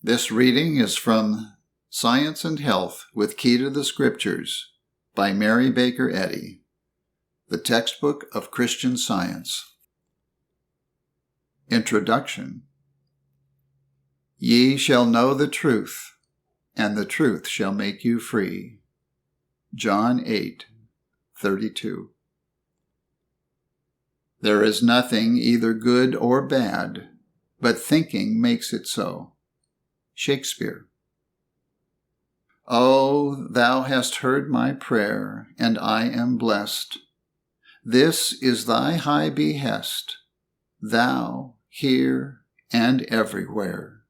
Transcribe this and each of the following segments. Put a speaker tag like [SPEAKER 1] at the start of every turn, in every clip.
[SPEAKER 1] This reading is from Science and Health with Key to the Scriptures by Mary Baker Eddy, the textbook of Christian Science. Introduction. Ye shall know the truth, and the truth shall make you free. John 8:32. There is nothing either good or bad, but thinking makes it so. Shakespeare. Oh, thou hast heard my prayer, and I am blessed. This is thy high behest, thou, here, and everywhere.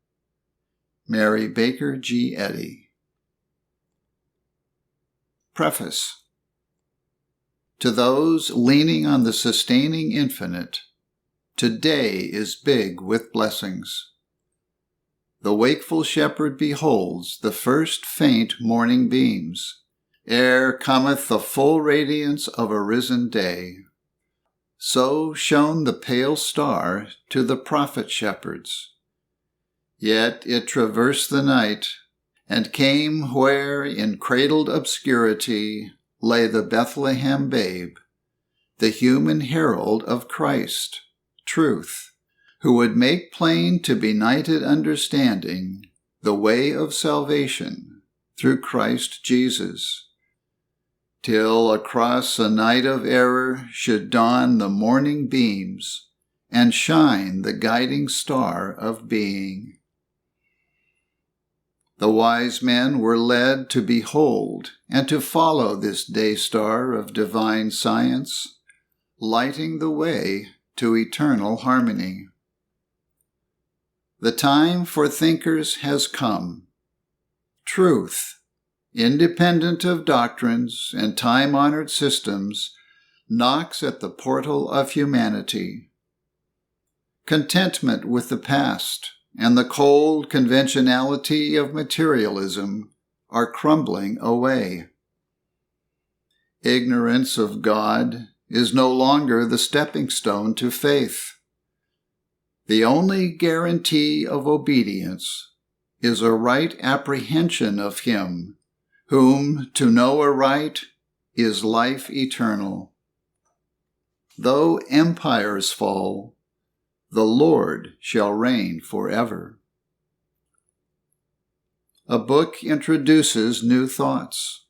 [SPEAKER 1] Mary Baker Eddy. Preface. To those leaning on the sustaining infinite, today is big with blessings. The wakeful shepherd beholds the first faint morning beams, ere cometh the full radiance of a risen day. So shone the pale star to the prophet shepherds. Yet it traversed the night, and came where in cradled obscurity lay the Bethlehem babe, the human herald of Christ, truth, who would make plain to benighted understanding the way of salvation through Christ Jesus, till across a night of error should dawn the morning beams and shine the guiding star of being. The wise men were led to behold and to follow this day star of divine science, lighting the way to eternal harmony. The time for thinkers has come. Truth, independent of doctrines and time-honored systems, knocks at the portal of humanity. Contentment with the past and the cold conventionality of materialism are crumbling away. Ignorance of God is no longer the stepping stone to faith. The only guarantee of obedience is a right apprehension of Him, whom to know aright is life eternal. Though empires fall, the Lord shall reign forever. A book introduces new thoughts,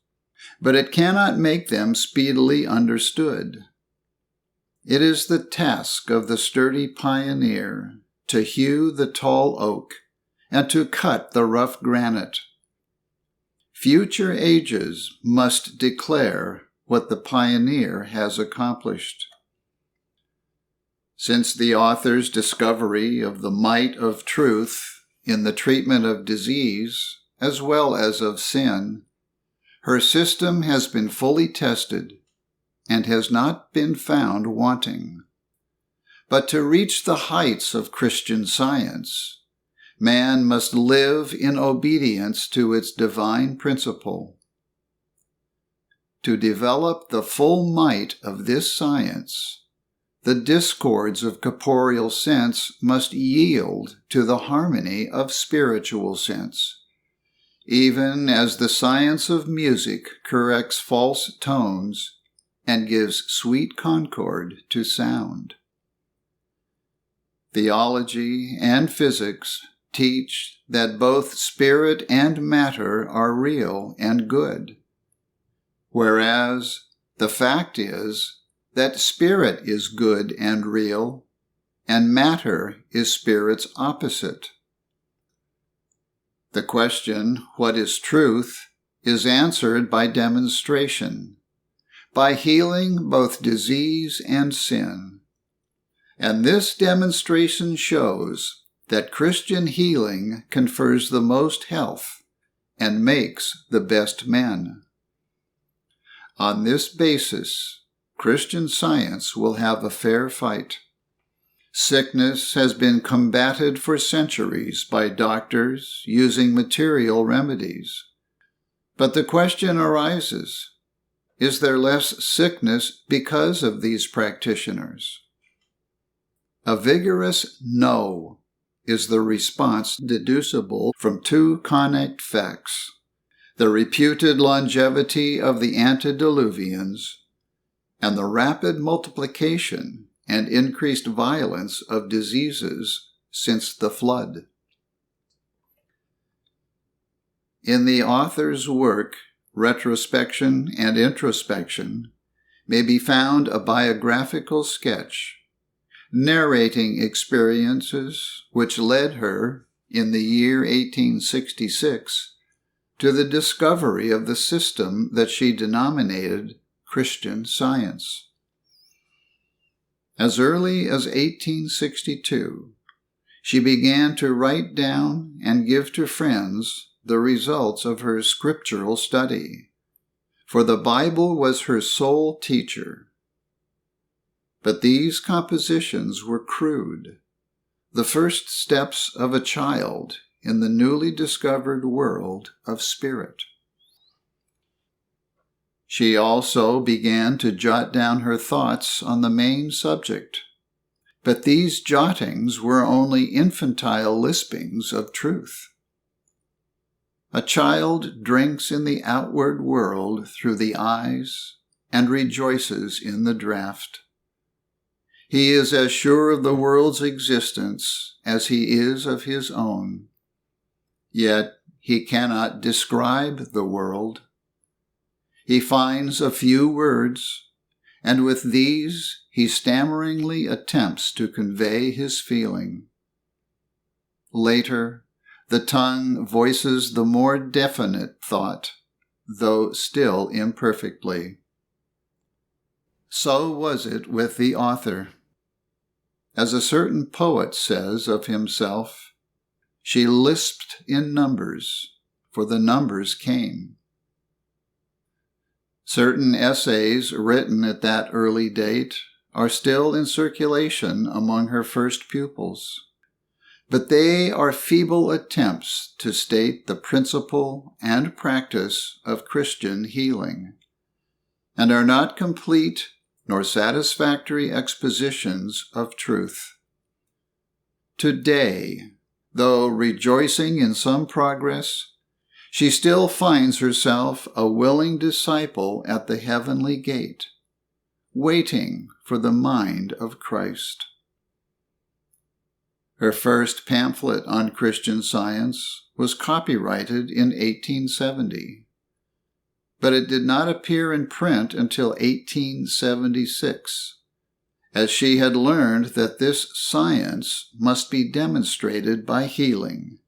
[SPEAKER 1] but it cannot make them speedily understood. It is the task of the sturdy pioneer to hew the tall oak and to cut the rough granite. Future ages must declare what the pioneer has accomplished. Since the author's discovery of the might of truth in the treatment of disease as well as of sin, her system has been fully tested and has not been found wanting. But to reach the heights of Christian Science, man must live in obedience to its divine principle. To develop the full might of this science, the discords of corporeal sense must yield to the harmony of spiritual sense, even as the science of music corrects false tones and gives sweet concord to sound. Theology and physics teach that both spirit and matter are real and good, whereas the fact is that spirit is good and real, and matter is spirit's opposite. The question, what is truth, is answered by demonstration, by healing both disease and sin. And this demonstration shows that Christian healing confers the most health and makes the best men. On this basis, Christian Science will have a fair fight. Sickness has been combated for centuries by doctors using material remedies. But the question arises, is there less sickness because of these practitioners? A vigorous no is the response deducible from two connect facts: the reputed longevity of the antediluvians and the rapid multiplication and increased violence of diseases since the flood. In the author's work, Retrospection and Introspection, may be found a biographical sketch narrating experiences which led her, in the year 1866, to the discovery of the system that she denominated Christian Science. As early as 1862, she began to write down and give to friends the results of her scriptural study, for the Bible was her sole teacher. But these compositions were crude, the first steps of a child in the newly discovered world of spirit. She also began to jot down her thoughts on the main subject, but these jottings were only infantile lispings of truth. A child drinks in the outward world through the eyes and rejoices in the draught. He is as sure of the world's existence as he is of his own. Yet he cannot describe the world. He finds a few words, and with these he stammeringly attempts to convey his feeling. Later, the tongue voices the more definite thought, though still imperfectly. So was it with the author. As a certain poet says of himself, she lisped in numbers, for the numbers came. Certain essays written at that early date are still in circulation among her first pupils, but they are feeble attempts to state the principle and practice of Christian healing, and are not complete nor satisfactory expositions of truth. Today, though rejoicing in some progress, she still finds herself a willing disciple at the heavenly gate, waiting for the mind of Christ. Her first pamphlet on Christian Science was copyrighted in 1870. But it did not appear in print until 1876, as she had learned that this science must be demonstrated by healing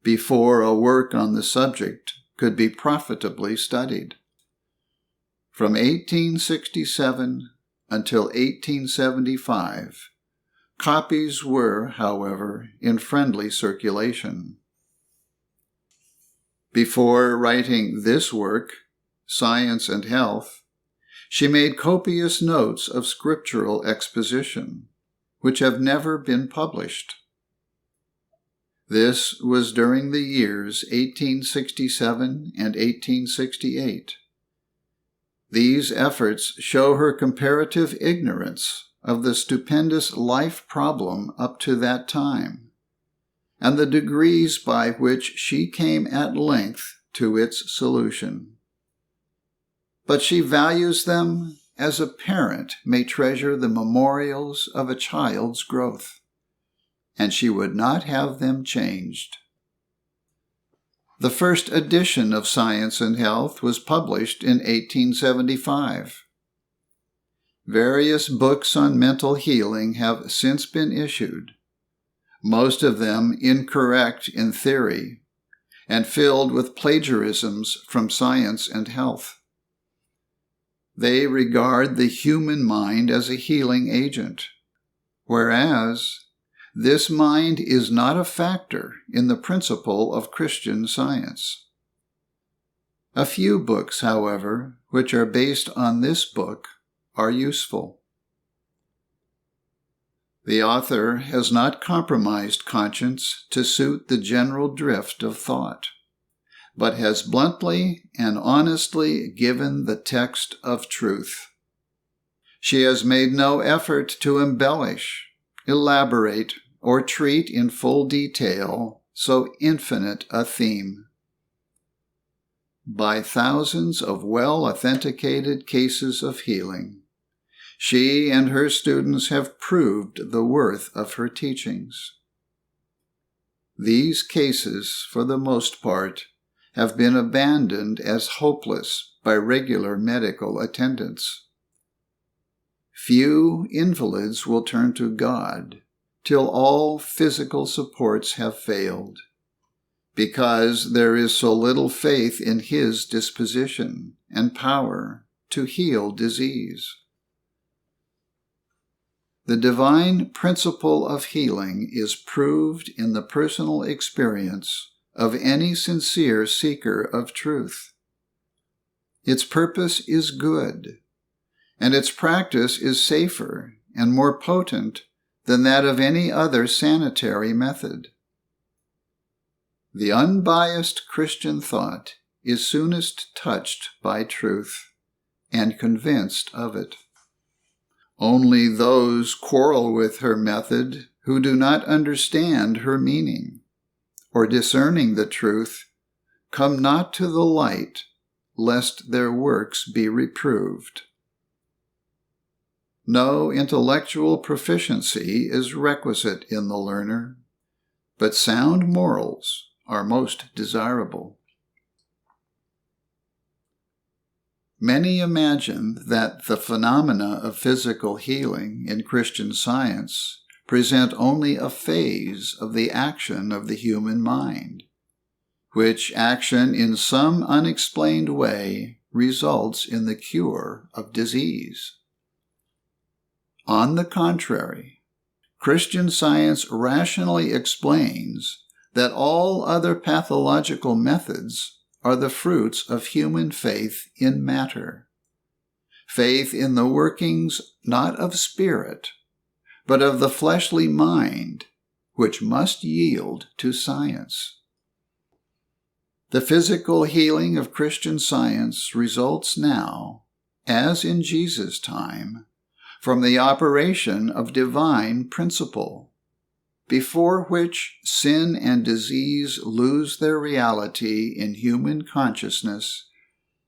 [SPEAKER 1] before a work on the subject could be profitably studied. From 1867 until 1875, copies were, however, in friendly circulation. Before writing this work, Science and Health, she made copious notes of scriptural exposition, which have never been published. This was during the years 1867 and 1868. These efforts show her comparative ignorance of the stupendous life problem up to that time, and the degrees by which she came at length to its solution. But she values them as a parent may treasure the memorials of a child's growth, and she would not have them changed. The first edition of Science and Health was published in 1875. Various books on mental healing have since been issued, most of them incorrect in theory and filled with plagiarisms from Science and Health. They regard the human mind as a healing agent, whereas this mind is not a factor in the principle of Christian Science. A few books, however, which are based on this book, are useful. The author has not compromised conscience to suit the general drift of thought, but has bluntly and honestly given the text of truth. She has made no effort to embellish, elaborate, or treat in full detail so infinite a theme. By thousands of well-authenticated cases of healing, she and her students have proved the worth of her teachings. These cases, for the most part, have been abandoned as hopeless by regular medical attendants. Few invalids will turn to God till all physical supports have failed, because there is so little faith in His disposition and power to heal disease. The divine principle of healing is proved in the personal experience of any sincere seeker of truth. Its purpose is good, and its practice is safer and more potent than that of any other sanitary method. The unbiased Christian thought is soonest touched by truth and convinced of it. Only those quarrel with her method who do not understand her meaning, or discerning the truth, come not to the light, lest their works be reproved. No intellectual proficiency is requisite in the learner, but sound morals are most desirable. Many imagine that the phenomena of physical healing in Christian Science present only a phase of the action of the human mind, which action in some unexplained way results in the cure of disease. On the contrary, Christian Science rationally explains that all other pathological methods are the fruits of human faith in matter, faith in the workings not of spirit, but of the fleshly mind, which must yield to science. The physical healing of Christian Science results now, as in Jesus' time, from the operation of divine principle, before which sin and disease lose their reality in human consciousness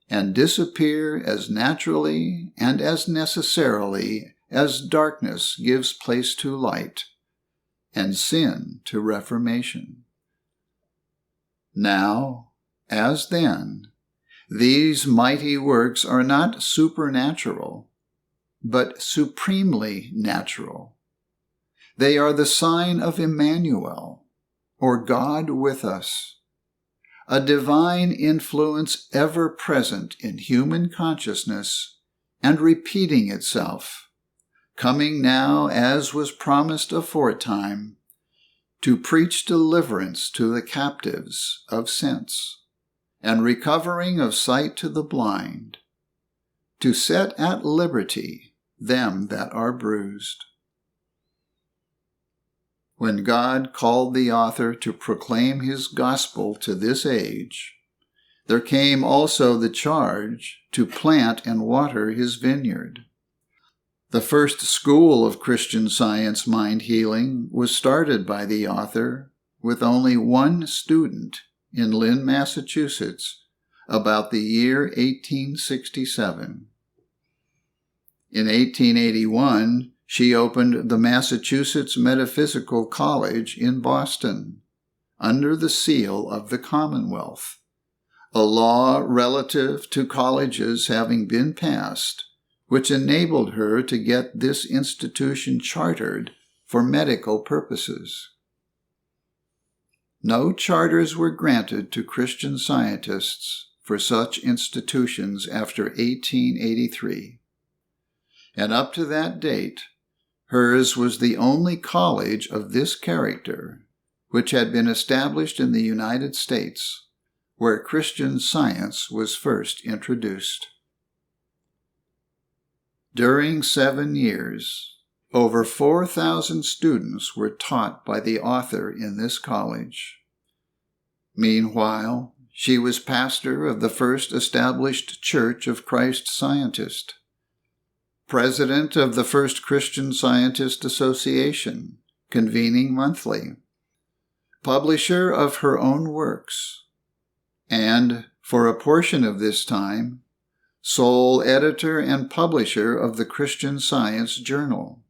[SPEAKER 1] and disappear as naturally and as necessarily as darkness gives place to light and sin to reformation. Now, as then, these mighty works are not supernatural, but supremely natural. They are the sign of Emmanuel, or God with us, a divine influence ever present in human consciousness and repeating itself, coming now as was promised aforetime, to preach deliverance to the captives of sense, and recovering of sight to the blind, to set at liberty them that are bruised. When God called the author to proclaim His gospel to this age, there came also the charge to plant and water His vineyard. The first school of Christian Science mind healing was started by the author with only one student in Lynn, Massachusetts, about the year 1867. In 1881, she opened the Massachusetts Metaphysical College in Boston, under the seal of the Commonwealth, a law relative to colleges having been passed, which enabled her to get this institution chartered for medical purposes. No charters were granted to Christian Scientists for such institutions after 1883, and up to that date, hers was the only college of this character which had been established in the United States, where Christian Science was first introduced. During 7 years, over 4,000 students were taught by the author in this college. Meanwhile, she was pastor of the first established Church of Christ Scientist, president of the First Christian Scientist Association, convening monthly, publisher of her own works, and, for a portion of this time, sole editor and publisher of the Christian Science Journal,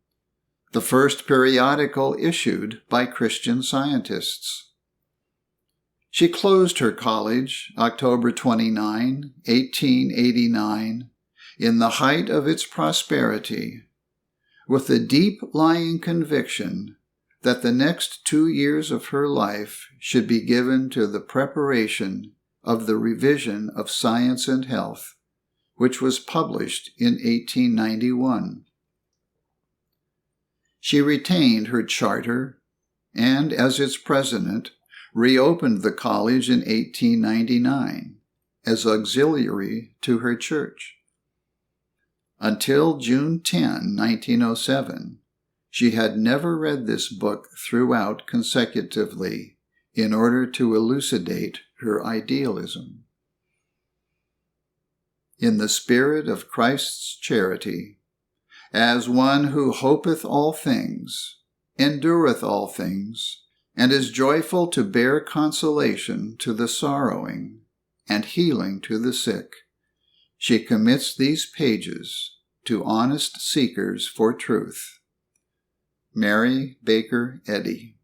[SPEAKER 1] the first periodical issued by Christian Scientists. She closed her college October 29, 1889, in the height of its prosperity, with the deep-lying conviction that the next 2 years of her life should be given to the preparation of the Revision of Science and Health, which was published in 1891. She retained her charter and, as its president, reopened the college in 1899 as auxiliary to her church. Until June 10, 1907, she had never read this book throughout consecutively in order to elucidate her idealism. In the spirit of Christ's charity, as one who hopeth all things, endureth all things, and is joyful to bear consolation to the sorrowing, and healing to the sick, she commits these pages to honest seekers for truth. Mary Baker Eddy.